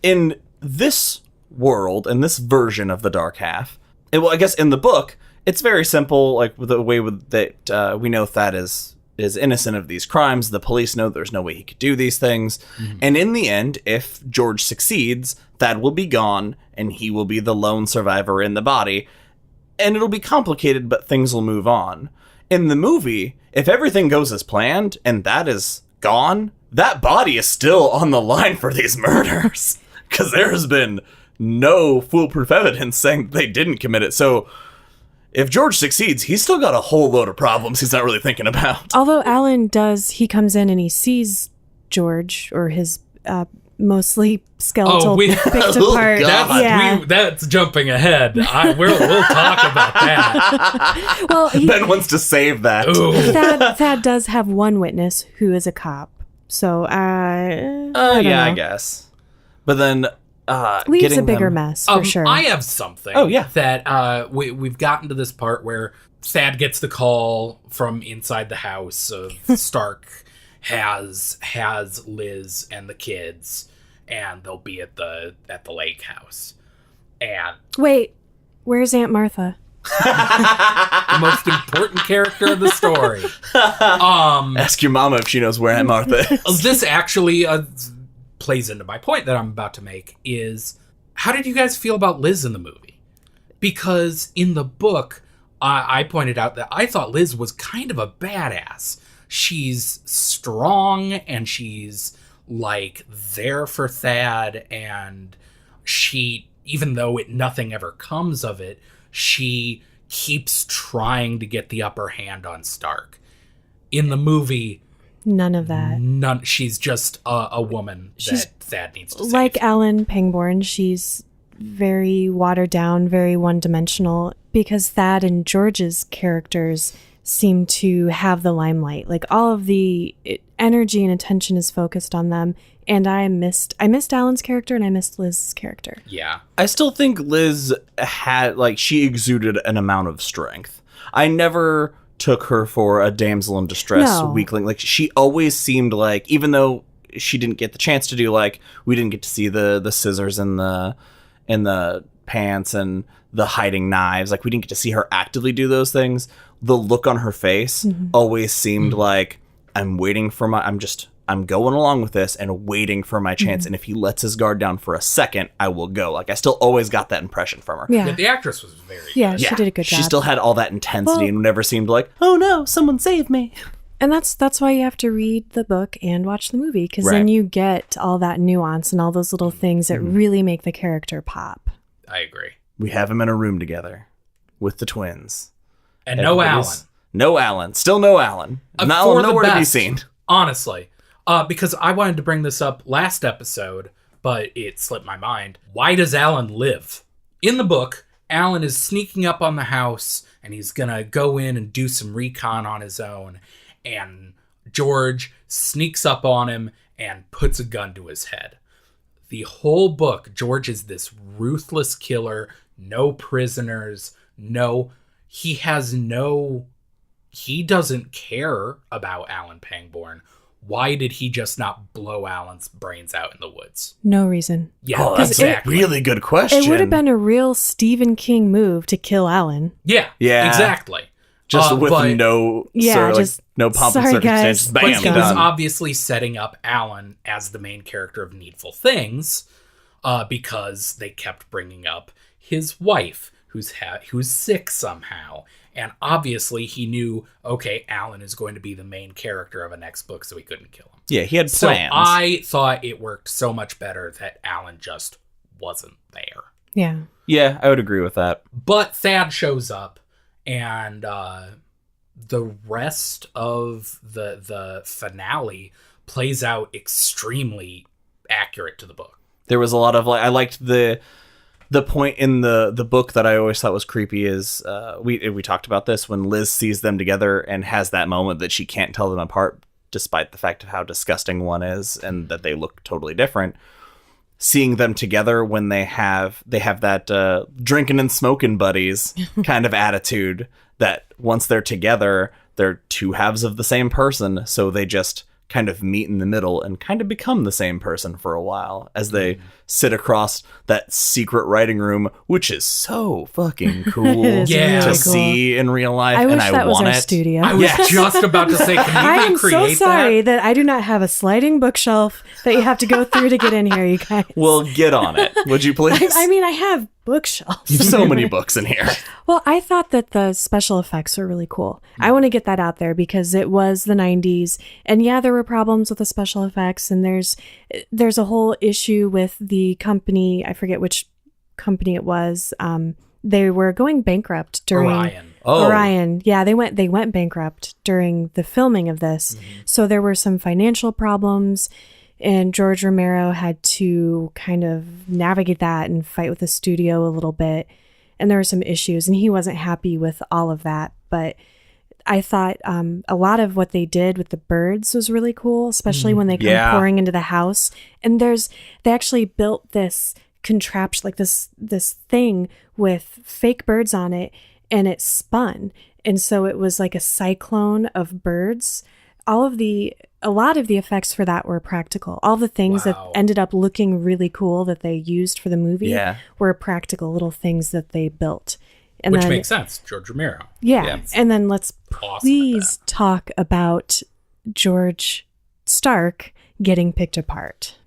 In this world, in this version of the Dark Half, I guess in the book, it's very simple, like with the way that we know Thad is innocent of these crimes. The police know there's no way he could do these things. Mm-hmm. And in the end, if George succeeds, Thad will be gone, and he will be the lone survivor in the body. And it'll be complicated, but things will move on. In the movie, if everything goes as planned and that is gone, that body is still on the line for these murders. Because there has been no foolproof evidence saying they didn't commit it. So if George succeeds, he's still got a whole load of problems he's not really thinking about. Although Alan he comes in and he sees George, or his mostly skeletal picked apart. That's jumping ahead. We'll talk about that. Well, Ben wants to save that. Thad does have one witness who is a cop. So, I guess. But then leaves a bigger mess for sure. I have something. Oh yeah, that we've gotten to this part where Thad gets the call from inside the house of Stark has Liz and the kids, and they'll be at the lake house. And wait, where's Aunt Martha? The most important character of the story. Ask your mama if she knows where Aunt Martha is. This actually plays into my point that I'm about to make is, how did you guys feel about Liz in the movie? Because in the book, I pointed out that I thought Liz was kind of a badass. She's strong, and she's there for Thad, and she, even though nothing ever comes of it, she keeps trying to get the upper hand on Stark. In the movie, none of that. She's just a woman that Thad needs to save. Like Alan Pangborn, she's very watered down, very one-dimensional, because Thad and George's characters seem to have the limelight. All of the energy and attention is focused on them. And I missed Alan's character, and I missed Liz's character. Yeah. I still think Liz had, she exuded an amount of strength. I never took her for a damsel in distress weakling. She always seemed even though she didn't get the chance to do, we didn't get to see the scissors in the pants and the hiding knives. We didn't get to see her actively do those things. The look on her face always seemed like, I'm waiting for I'm going along with this and waiting for my chance. And if he lets his guard down for a second, I will go. I still always got that impression from her. Yeah. The actress was very good. Yeah, she did a good job. She still had all that intensity and never seemed like, oh no, someone save me. And that's why you have to read the book and watch the movie, because then you get all that nuance and all those little things that really make the character pop. I agree. We have him in a room together with the twins. And no Alan. No Alan. Still no Alan. Alan nowhere to be seen. Honestly. Because I wanted to bring this up last episode, but it slipped my mind. Why does Alan live? In the book, Alan is sneaking up on the house, and he's going to go in and do some recon on his own. And George sneaks up on him and puts a gun to his head. The whole book, George is this ruthless killer, no prisoners, he doesn't care about Alan Pangborn. Why did he just not blow Alan's brains out in the woods? No reason. Yeah, that's a really good question. It would have been a real Stephen King move to kill Alan. Yeah, exactly. Just with no pomp and circumstances. Bam, but he was obviously setting up Alan as the main character of Needful Things, because they kept bringing up his wife, who's sick somehow. And obviously he knew, okay, Alan is going to be the main character of a next book, so he couldn't kill him. Yeah, he had plans. So I thought it worked so much better that Alan just wasn't there. Yeah. Yeah, I would agree with that. But Thad shows up, and the rest of the finale plays out extremely accurate to the book. There was a lot of I liked the point in the book that I always thought was creepy is we talked about this when Liz sees them together and has that moment that she can't tell them apart despite the fact of how disgusting one is and that they look totally different. Seeing them together when they have that drinking and smoking buddies kind of attitude that once they're together, they're two halves of the same person. So they just kind of meet in the middle and kind of become the same person for a while as they sit across that secret writing room, which is so fucking cool to see in real life. I wish and that was our it. studio. I was just about to say, can I you am recreate so sorry that I do not have a sliding bookshelf that you have to go through to get in here, you guys. Well, get on it, would you please? I mean, I have bookshelves. There's so many books in here. Well, I thought that the special effects were really cool. I want to get that out there because it was the 90s. And yeah, there were problems with the special effects. And there's a whole issue with the company. I forget which company it was. They were going bankrupt during Orion. Yeah, they went bankrupt during the filming of this. Mm-hmm. So there were some financial problems. And George Romero had to kind of navigate that and fight with the studio a little bit. And there were some issues, and he wasn't happy with all of that. But I thought a lot of what they did with the birds was really cool, especially when they come pouring into the house. And they actually built this contraption, like this thing with fake birds on it, and it spun. And so it was like a cyclone of birds. A lot of the effects for that were practical. All the things that ended up looking really cool that they used for the movie were practical little things that they built. And which makes sense, George Romero. Yeah. And then let's please talk about George Stark getting picked apart.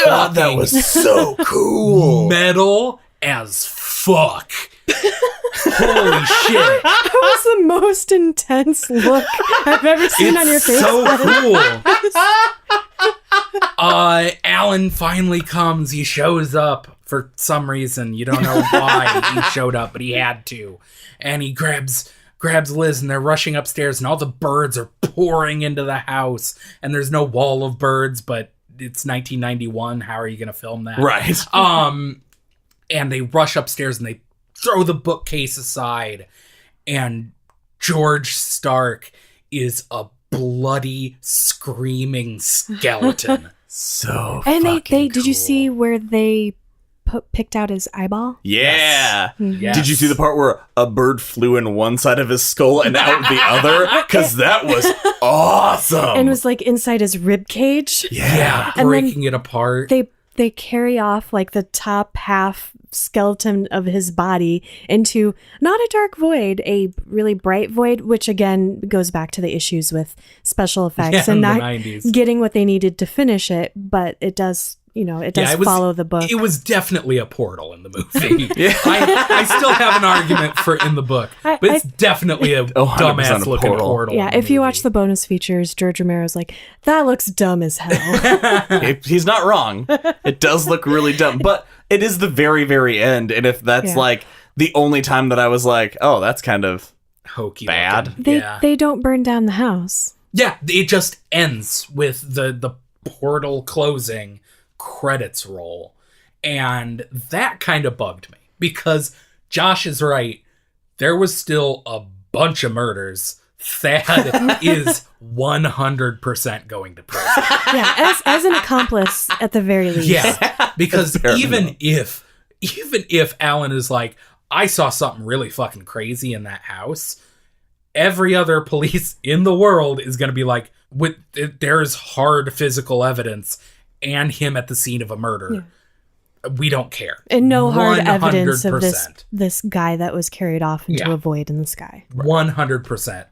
God, that was so cool. Metal as fuck. Holy shit. That was the most intense look I've ever seen on your face. So cool. Alan finally comes. He shows up for some reason. You don't know why he showed up, but he had to. And he grabs Liz, and they're rushing upstairs, and all the birds are pouring into the house. And there's no wall of birds, but it's 1991. How are you going to film that? Right. And they rush upstairs, and they throw the bookcase aside, and George Stark is a bloody, screaming skeleton. So and they cool. Did you see where they picked out his eyeball? Yeah. Yes. Did you see the part where a bird flew in one side of his skull and out the other? Because that was awesome. And was like inside his rib cage. Yeah, breaking it apart. They carry off like the top half skeleton of his body into not a dark void, a really bright void, which again goes back to the issues with special effects and not 90s. Getting what they needed to finish it, but it does, follow the book. It was definitely a portal in the movie. I still have an argument for in the book, but it's definitely a dumbass looking portal. Yeah, if you watch the bonus features, George Romero's like, that looks dumb as hell. He's not wrong. It does look really dumb, but it is the very, very end. And if that's like the only time that I was like, oh, that's kind of hokey bad. They don't burn down the house. Yeah, it just ends with the portal closing, credits roll. And that kind of bugged me because Josh is right. There was still a bunch of murders. Thad is 100% going to prison. Yeah, as an accomplice at the very least. Yeah, because even if Alan is like, I saw something really fucking crazy in that house, every other police in the world is going to be like, there's hard physical evidence and him at the scene of a murder. Yeah. We don't care. And no hard 100%. Evidence of this guy that was carried off into a void in the sky. 100%.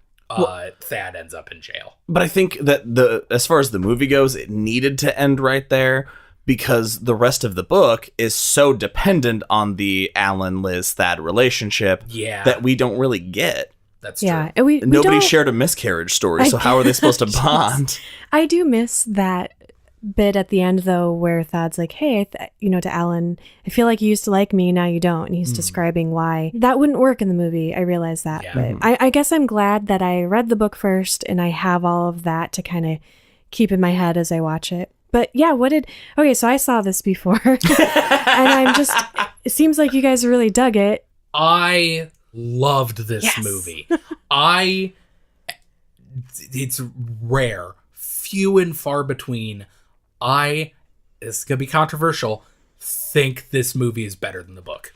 Thad ends up in jail. But I think that as far as the movie goes, it needed to end right there because the rest of the book is so dependent on the Alan, Liz, Thad relationship that we don't really get. That's true. And nobody shared a miscarriage story, so how are they supposed to bond? I do miss that bit at the end, though, where Thad's like, hey, to Alan, I feel like you used to like me, now you don't. And he's describing why. That wouldn't work in the movie. I realize that. Yeah. But I guess I'm glad that I read the book first and I have all of that to kind of keep in my head as I watch it. But yeah, okay, so I saw this before. And it seems like you guys really dug it. I loved this movie. It's rare, few and far between. This is going to be controversial, think this movie is better than the book.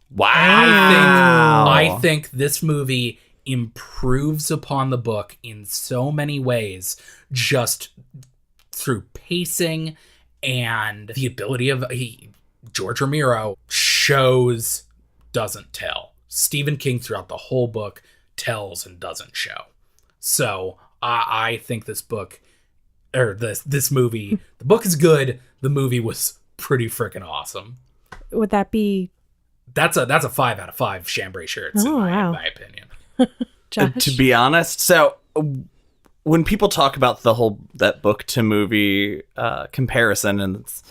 Wow. I think this movie improves upon the book in so many ways, just through pacing and the ability of George Romero shows, doesn't tell. Stephen King throughout the whole book tells and doesn't show. So I think this book, or this movie, the book is good. The movie was pretty freaking awesome. Would that be? That's a 5 out of 5 chambray shirts in my opinion. Josh? To be honest, so when people talk about that book to movie comparison, and it's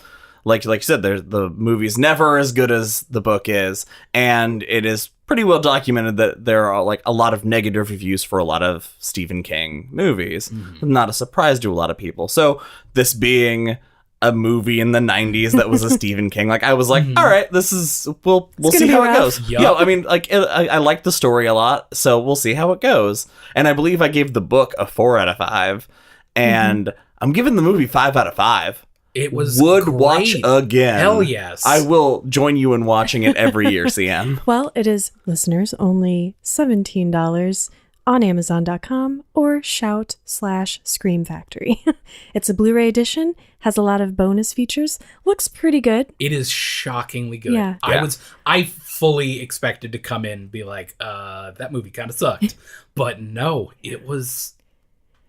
like you said, the movie's never as good as the book is, and it is pretty well documented that there are like a lot of negative reviews for a lot of Stephen King movies. Not a surprise to a lot of people. So this being a movie in the 90s that was a Stephen King, like I was like, all right, we'll see how it goes. Yep. Yeah, I mean, like I like the story a lot, so we'll see how it goes. And I believe I gave the book a 4 out of 5, and I'm giving the movie 5 out of 5. It was Would great. watch again. Hell yes. I will join you in watching it every year, CM. Well, it is, listeners, only $17 on Amazon.com or Shout/Scream Factory. It's a Blu-ray edition, has a lot of bonus features, looks pretty good. It is shockingly good. Yeah. I fully expected to come in and be like, that movie kind of sucked. But no, it was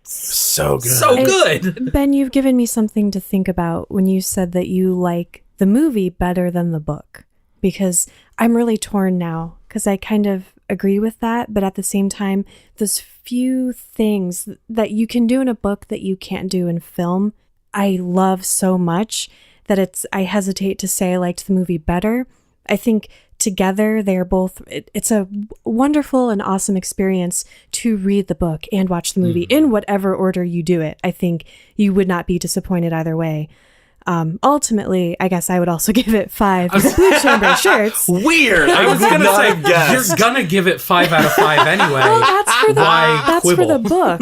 So good. so good. Ben, you've given me something to think about when you said that you like the movie better than the book, because I'm really torn now, because I kind of agree with that, but at the same time, those few things that you can do in a book that you can't do in film, I love so much that I hesitate to say I liked the movie better. I think together they're both, it's a wonderful and awesome experience to read the book and watch the movie in whatever order you do it. I think you would not be disappointed either way. Ultimately, I guess I would also give it 5 blue chambray shirts. Weird. I was going to say, guessed. you're going to give it 5 out of 5 anyway. Well, that's for quibble? the book.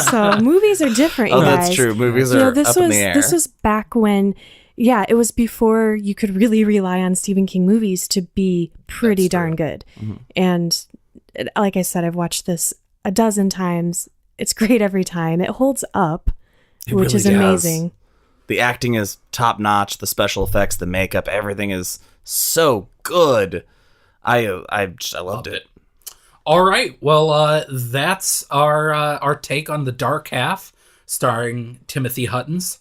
So movies are different, you guys. That's true. Movies are up in the air. This was back when, it was before you could really rely on Stephen King movies to be pretty darn good. And like I said, I've watched this a dozen times. It's great every time. It holds up, which is amazing. The acting is top notch. The special effects, the makeup, everything is so good. I loved it. All right. Well, that's our take on The Dark Half, starring Timothy Huttons.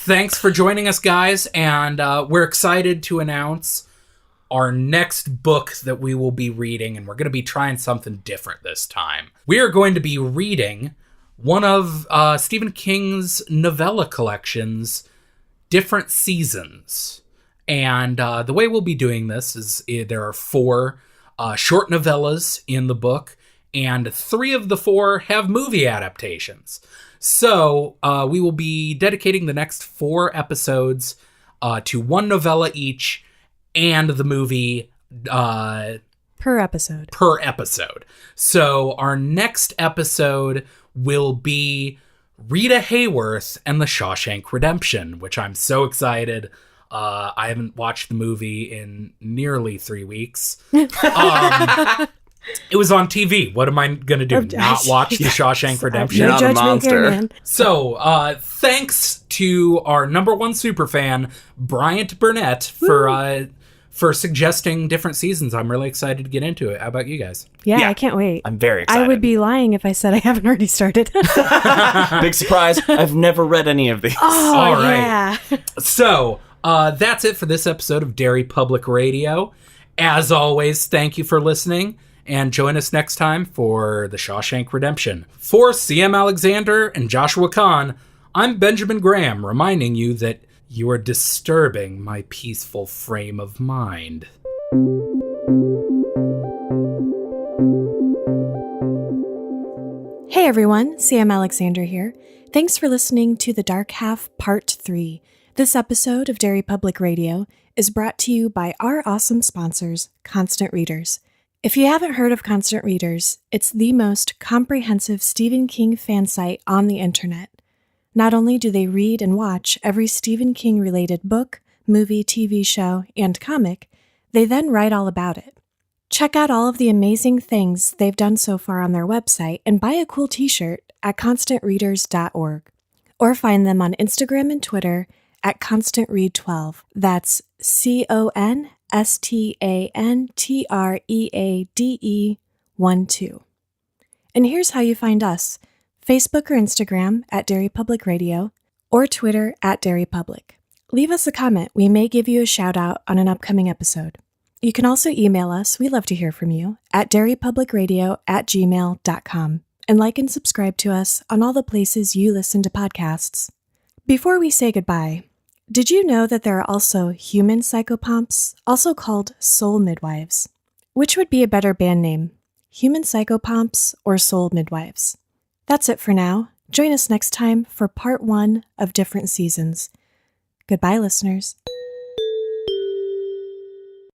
Thanks for joining us, guys, and we're excited to announce our next book that we will be reading, and we're going to be trying something different this time. We are going to be reading one of Stephen King's novella collections, Different Seasons. And the way we'll be doing this is there are 4 short novellas in the book, and 3 of the 4 have movie adaptations. So we will be dedicating the next 4 episodes to 1 novella each and the movie per episode. So our next episode will be Rita Hayworth and The Shawshank Redemption, which I'm so excited. I haven't watched the movie in nearly 3 weeks. It was on TV. What am I going to do? Not watch The Shawshank Redemption? You're not a monster. Man. So, thanks to our number 1 superfan, Bryant Burnett, for suggesting Different Seasons. I'm really excited to get into it. How about you guys? Yeah, I can't wait. I'm very excited. I would be lying if I said I haven't already started. Big surprise. I've never read any of these. All right. Yeah. So, that's it for this episode of Derry Public Radio. As always, thank you for listening, And join us next time for The Shawshank Redemption. For CM Alexander and Joshua Kahn, I'm Benjamin Graham, reminding you that you are disturbing my peaceful frame of mind. Hey everyone, CM Alexander here. Thanks for listening to The Dark Half Part 3. This episode of Derry Public Radio is brought to you by our awesome sponsors, Constant Readers. If you haven't heard of Constant Readers, it's the most comprehensive Stephen King fan site on the internet. Not only do they read and watch every Stephen King-related book, movie, TV show, and comic, they then write all about it. Check out all of the amazing things they've done so far on their website and buy a cool t-shirt at constantreaders.org. Or find them on Instagram and Twitter at ConstantRead12. That's ConstantReade12. And here's how you find us. Facebook or Instagram at Derry Public Radio, or Twitter at Derry Public. Leave us a comment. We may give you a shout out on an upcoming episode. You can also email us, we love to hear from you, at derrypublicradio@gmail.com, and like and subscribe to us on all the places you listen to podcasts. Before we say goodbye, did you know that there are also human psychopomps, also called soul midwives? Which would be a better band name, human psychopomps or soul midwives? That's it for now. Join us next time for part 1 of Different Seasons. Goodbye, listeners.